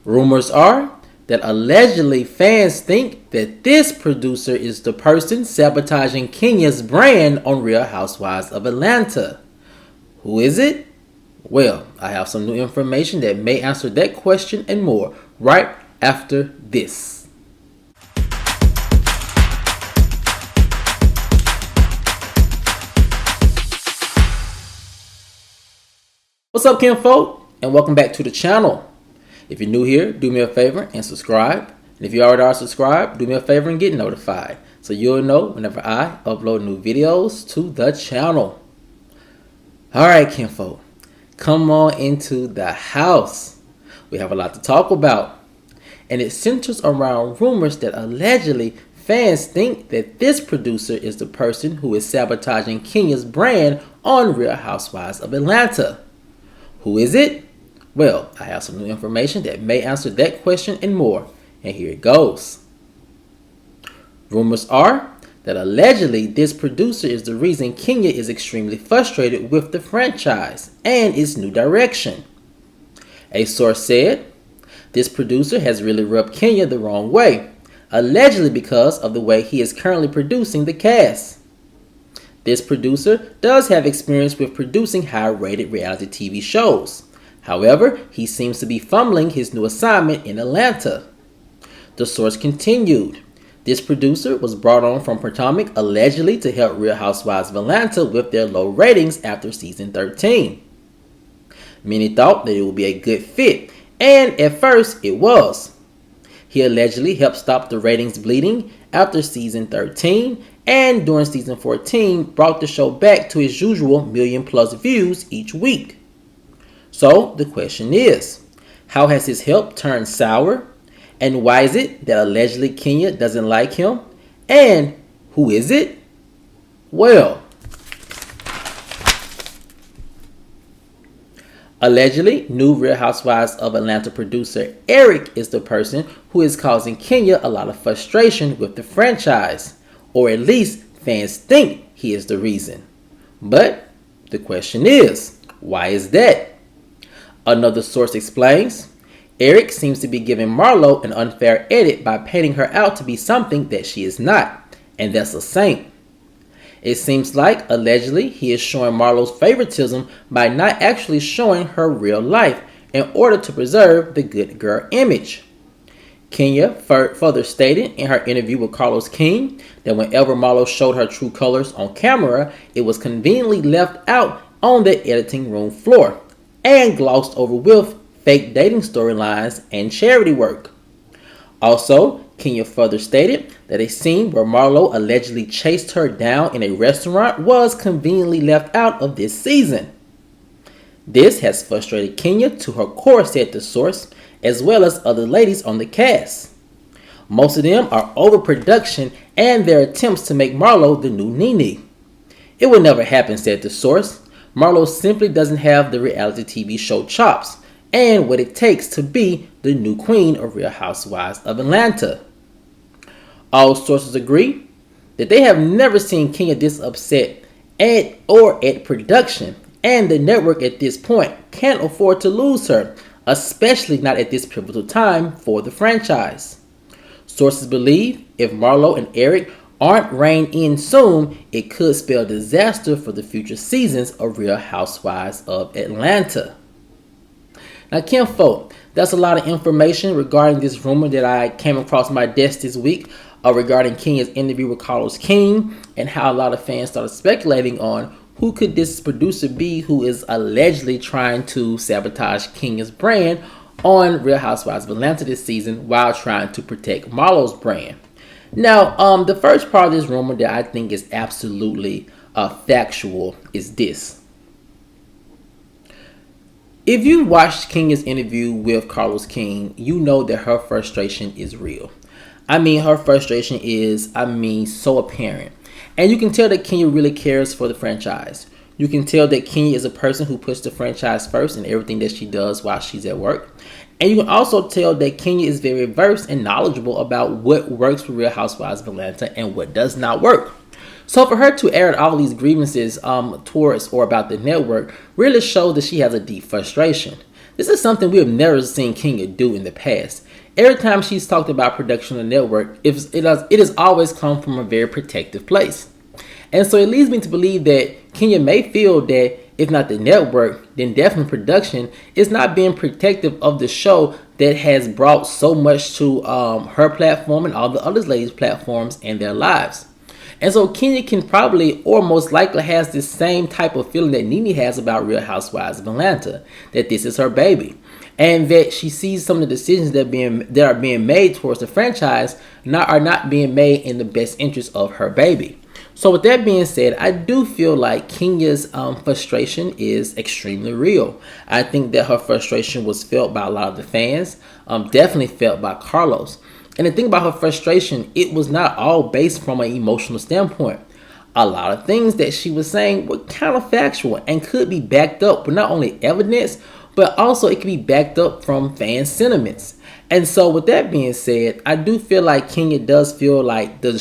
Rumors are that allegedly fans think that this producer is the person sabotaging Kenya's brand on Real Housewives of Atlanta. Who is it? Well, I have some new information that may answer that question and more right after this. What's up, kinfolk? And welcome back to the channel. If you're new here, do me a favor and subscribe. And if you already are subscribed, do me a favor and get notified so you'll know whenever I upload new videos to the channel. Alright, kinfolk, come on into the house. We have a lot to talk about. And it centers around rumors that allegedly fans think that this producer is the person who is sabotaging Kenya's brand on Real Housewives of Atlanta. Who is it? Well, I have some new information that may answer that question and more, and here it goes. Rumors are that allegedly this producer is the reason Kenya is extremely frustrated with the franchise and its new direction. A source said, this producer has really rubbed Kenya the wrong way, allegedly because of the way he is currently producing the cast. This producer does have experience with producing high-rated reality TV shows. However, he seems to be fumbling his new assignment in Atlanta. The source continued, this producer was brought on from Potomac allegedly to help Real Housewives of Atlanta with their low ratings after season 13. Many thought that it would be a good fit, and at first it was. He allegedly helped stop the ratings bleeding after season 13, and during season 14 brought the show back to its usual million-plus views each week. So the question is, how has his help turned sour? And why is it that allegedly Kenya doesn't like him? And who is it? Well, allegedly, new Real Housewives of Atlanta producer Eric is the person who is causing Kenya a lot of frustration with the franchise. Or at least fans think he is the reason. But the question is, why is that? Another source explains, Eric seems to be giving Marlo an unfair edit by painting her out to be something that she is not, and that's a saint. It seems like, allegedly, he is showing Marlo's favoritism by not actually showing her real life in order to preserve the good girl image. Kenya further stated in her interview with Carlos King that whenever Marlo showed her true colors on camera, it was conveniently left out on the editing room floor and glossed over with fake dating storylines and charity work. Also, Kenya further stated that a scene where Marlo allegedly chased her down in a restaurant was conveniently left out of this season. This has frustrated Kenya to her core, said the source, as well as other ladies on the cast. Most of them are overproduction and their attempts to make Marlo the new Nene. It will never happen, said the source. Marlo simply doesn't have the reality TV show chops and what it takes to be the new queen of Real Housewives of Atlanta. All sources agree that they have never seen Kenya this upset at production, and the network at this point can't afford to lose her, especially not at this pivotal time for the franchise. Sources believe if Marlo and Eric aren't reined in soon, it could spell disaster for the future seasons of Real Housewives of Atlanta. Now, kinfolk, that's a lot of information regarding this rumor that I came across my desk this week regarding Kenya's interview with Carlos King and how a lot of fans started speculating on who could this producer be who is allegedly trying to sabotage Kenya's brand on Real Housewives of Atlanta this season while trying to protect Marlo's brand. Now, the first part of this rumor that I think is absolutely factual is this. If you watched Kenya's interview with Carlos King, you know that her frustration is real. I mean, her frustration is, so apparent. And you can tell that Kenya really cares for the franchise. You can tell that Kenya is a person who puts the franchise first in everything that she does while she's at work. And you can also tell that Kenya is very versed and knowledgeable about what works for Real Housewives of Atlanta and what does not work. So for her to air all these grievances towards or about the network really shows that she has a deep frustration. This is something we have never seen Kenya do in the past. Every time she's talked about production on the network, it has always come from a very protective place. And so it leads me to believe that Kenya may feel that if not the network, then definitely production is not being protective of the show that has brought so much to her platform and all the other ladies' platforms and their lives. And so Kenya can probably, or most likely has this same type of feeling that Nene has about Real Housewives of Atlanta, that this is her baby. And that she sees some of the decisions that are being made towards the franchise are not being made in the best interest of her baby. So with that being said, I do feel like Kenya's frustration is extremely real. I think that her frustration was felt by a lot of the fans, definitely felt by Carlos. And the thing about her frustration, it was not all based from an emotional standpoint. A lot of things that she was saying were counterfactual and could be backed up with not only evidence, but also it could be backed up from fan sentiments. And so with that being said, I do feel like Kenya does feel like the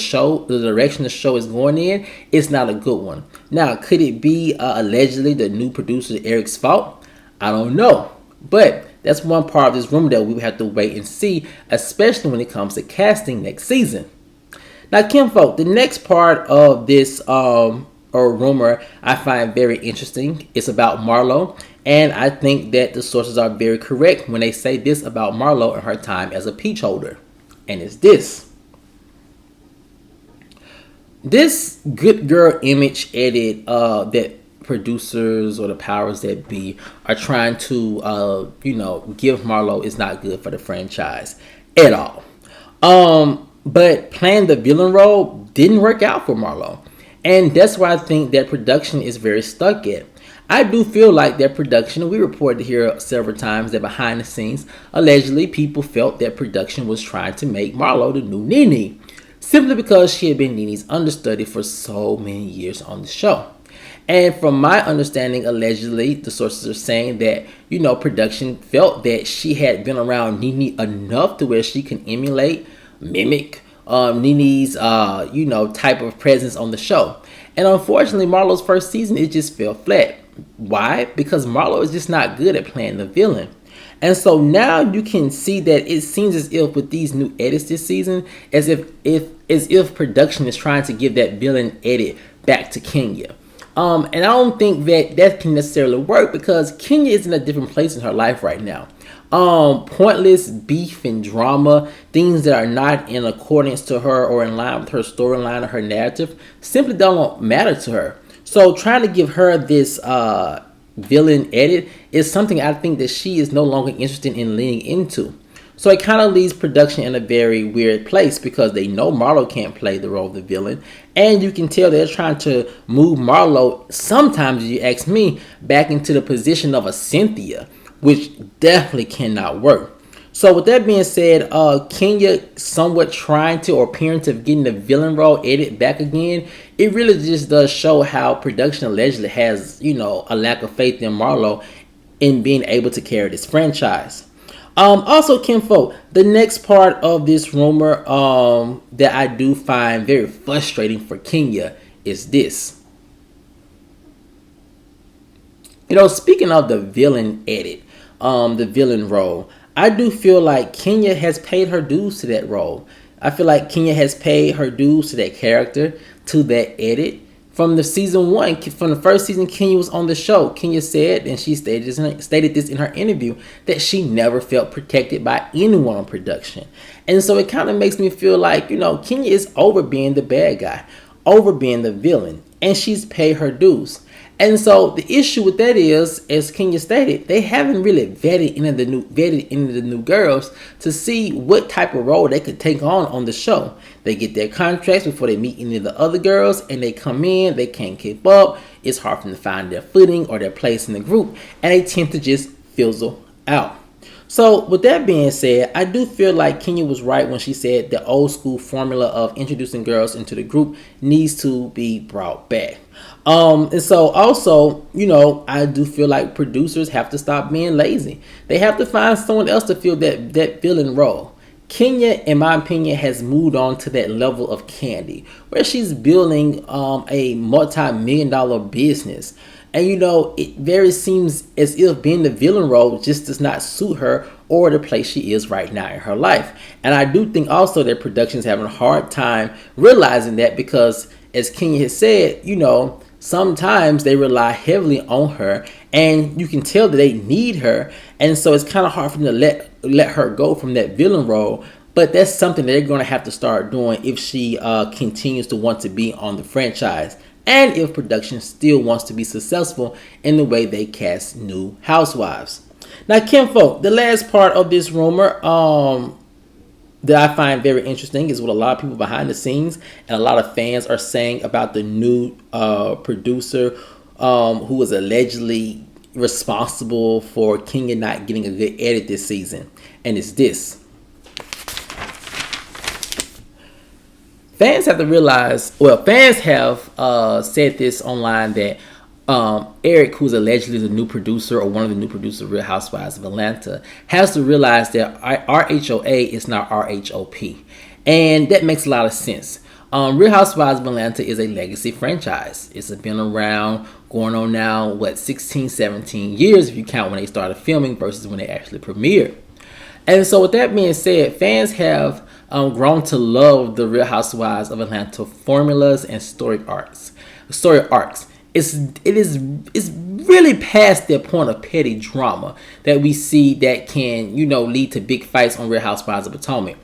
direction the show is going in, is not a good one. Now, could it be allegedly the new producer Eric's fault? I don't know. But that's one part of this rumor that we would have to wait and see, especially when it comes to casting next season. Now, Kinfolk, the next part of this rumor I find very interesting. It's about Marlo. And I think that the sources are very correct when they say this about Marlo and her time as a peach holder. And it's this. This good girl image edit that producers or the powers that be are trying to, give Marlo is not good for the franchise at all. But playing the villain role didn't work out for Marlo. And that's why I think that production is very stuck at. I do feel like that production, we reported here several times that behind the scenes, allegedly people felt that production was trying to make Marlo the new Nene, simply because she had been Nene's understudy for so many years on the show. And from my understanding, allegedly, the sources are saying that, production felt that she had been around Nene enough to where she can emulate, mimic Nene's, type of presence on the show. And unfortunately, Marlo's first season, it just fell flat. Why? Because Marlo is just not good at playing the villain. And so now you can see that it seems as if with these new edits this season, as if production is trying to give that villain edit back to Kenya. And I don't think that can necessarily work because Kenya is in a different place in her life right now. Pointless beef and drama, things that are not in accordance to her or in line with her storyline or her narrative, simply don't matter to her. So trying to give her this villain edit is something I think that she is no longer interested in leaning into. So it kind of leaves production in a very weird place because they know Marlo can't play the role of the villain. And you can tell they're trying to move Marlo, sometimes, if you ask me, back into the position of a Cynthia, which definitely cannot work. So with that being said, Kenya somewhat trying to or appearing to getting the villain role edit back again, it really just does show how production allegedly has, a lack of faith in Marlo in being able to carry this franchise. Also, Kinfolk, the next part of this rumor that I do find very frustrating for Kenya is this. Speaking of the villain edit, the villain role, I do feel like Kenya has paid her dues to that role. I feel like Kenya has paid her dues to that character, to that edit. From the season one, from the first season Kenya was on the show, Kenya said, and she stated this in her interview, that she never felt protected by anyone on production. And so it kind of makes me feel like, Kenya is over being the bad guy, over being the villain, and she's paid her dues. And so the issue with that is, as Kenya stated, they haven't really vetted into the new girls to see what type of role they could take on the show. They get their contracts before they meet any of the other girls, and they come in, they can't keep up. It's hard for them to find their footing or their place in the group, and they tend to just fizzle out. So with that being said, I do feel like Kenya was right when she said the old school formula of introducing girls into the group needs to be brought back. And so also, I do feel like producers have to stop being lazy. They have to find someone else to fill that villain role. Kenya, in my opinion, has moved on to that level of Candy, where she's building a multi-million-dollar business. And it very seems as if being the villain role just does not suit her or the place she is right now in her life. And I do think also that production is having a hard time realizing that, because as Kenya has said, sometimes they rely heavily on her, and you can tell that they need her. And so it's kind of hard for them to let her go from that villain role. But that's something that they're going to have to start doing if she continues to want to be on the franchise, and if production still wants to be successful in the way they cast new housewives. Now, Kinfolk, the last part of this rumor that I find very interesting is what a lot of people behind the scenes and a lot of fans are saying about the new producer who was allegedly responsible for Kenya not getting a good edit this season. And it's this. Fans have to realize, fans have said this online that Eric, who's allegedly the new producer or one of the new producers of Real Housewives of Atlanta, has to realize that RHOA is not RHOP. And that makes a lot of sense. Real Housewives of Atlanta is a legacy franchise. It's been around, going on now, 16, 17 years if you count when they started filming versus when they actually premiered. And so with that being said, fans have grown to love the Real Housewives of Atlanta formulas and story arcs. It's really past that point of petty drama that we see that can, lead to big fights on Real Housewives of Potomac,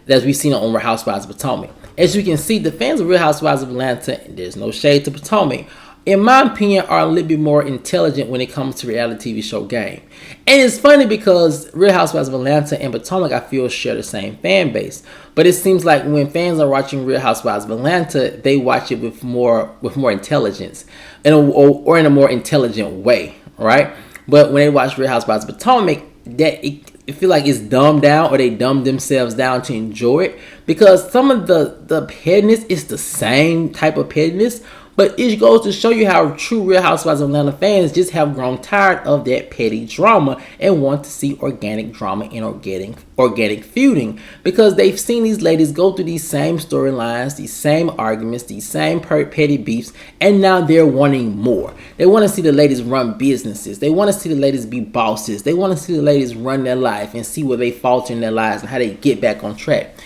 as we've seen on Real Housewives of Potomac. As you can see, the fans of Real Housewives of Atlanta, and there's no shade to Potomac, in my opinion, are a little bit more intelligent when it comes to reality TV show game. And it's funny because Real Housewives of Atlanta and Potomac, I feel, share the same fan base. But it seems like when fans are watching Real Housewives of Atlanta, they watch it with more intelligence, or in a more intelligent way, right? But when they watch Real Housewives of Potomac, it feel like it's dumbed down, or they dumb themselves down to enjoy it, because some of the pettiness is the same type of pettiness. But it goes to show you how true Real Housewives of Atlanta fans just have grown tired of that petty drama and want to see organic drama and organic feuding, because they've seen these ladies go through these same storylines, these same arguments, these same petty beefs, and now they're wanting more. They want to see the ladies run businesses. They want to see the ladies be bosses. They want to see the ladies run their life and see where they falter in their lives and how they get back on track.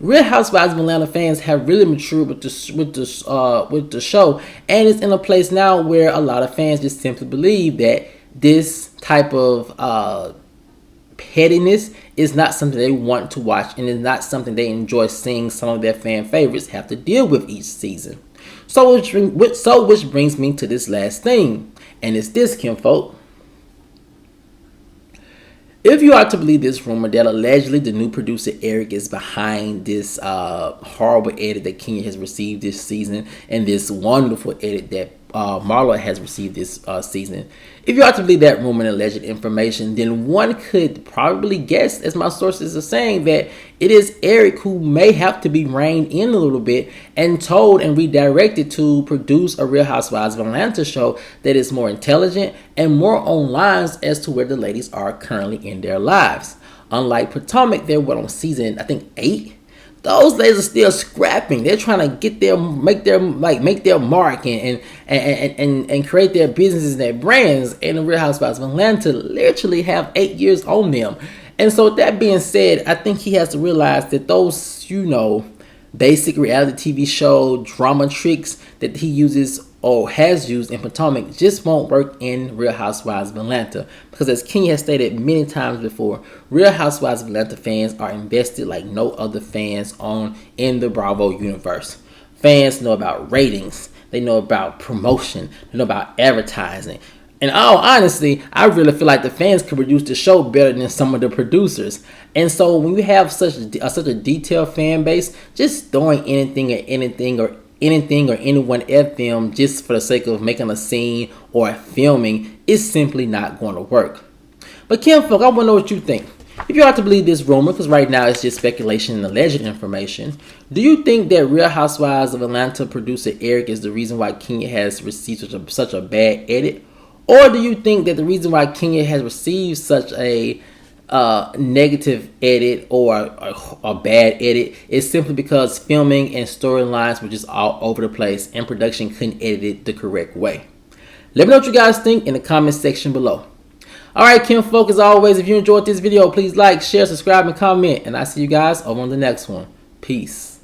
Real Housewives of Atlanta fans have really matured with the show, and it's in a place now where a lot of fans just simply believe that this type of pettiness is not something they want to watch, and is not something they enjoy seeing some of their fan favorites have to deal with each season. So which brings me to this last thing, and it's this, kinfolk. If you are to believe this rumor that allegedly the new producer Eric is behind this horrible edit that Kenya has received this season, and this wonderful edit that Marlo has received this season, if you are to believe that rumor and alleged information, then one could probably guess, as my sources are saying, that it is Eric who may have to be reined in a little bit and told and redirected to produce a Real Housewives of Atlanta show that is more intelligent and more on lines as to where the ladies are currently in their lives. Unlike Potomac, they're on season, I think, 8. Those ladies are still scrapping. They're trying to make their mark and create their businesses and their brands. And the Real Housewives of Atlanta literally have 8 years on them. And so with that being said, I think he has to realize that those, basic reality TV show drama tricks that he uses or has used in Potomac just won't work in Real Housewives of Atlanta, because as Kenya has stated many times before, Real Housewives of Atlanta fans are invested like no other fans in the Bravo universe. Fans know about ratings, they know about promotion, they know about advertising. And all honesty, I really feel like the fans could produce the show better than some of the producers. And so when you have such a detailed fan base, just throwing anything at anything or anyone at them just for the sake of making a scene or filming is simply not going to work. But Kinfolk, I want to know what you think. If you are to believe this rumor, because right now it's just speculation and alleged information, do you think that Real Housewives of Atlanta producer Eric is the reason why Kenya has received such a bad edit? Or do you think that the reason why Kenya has received such a negative edit or a bad edit is simply because filming and storylines were just all over the place and production couldn't edit it the correct way? Let me know what you guys think in the comment section below. Alright, kinfolk, as always, if you enjoyed this video, please like, share, subscribe, and comment. And I'll see you guys over on the next one. Peace.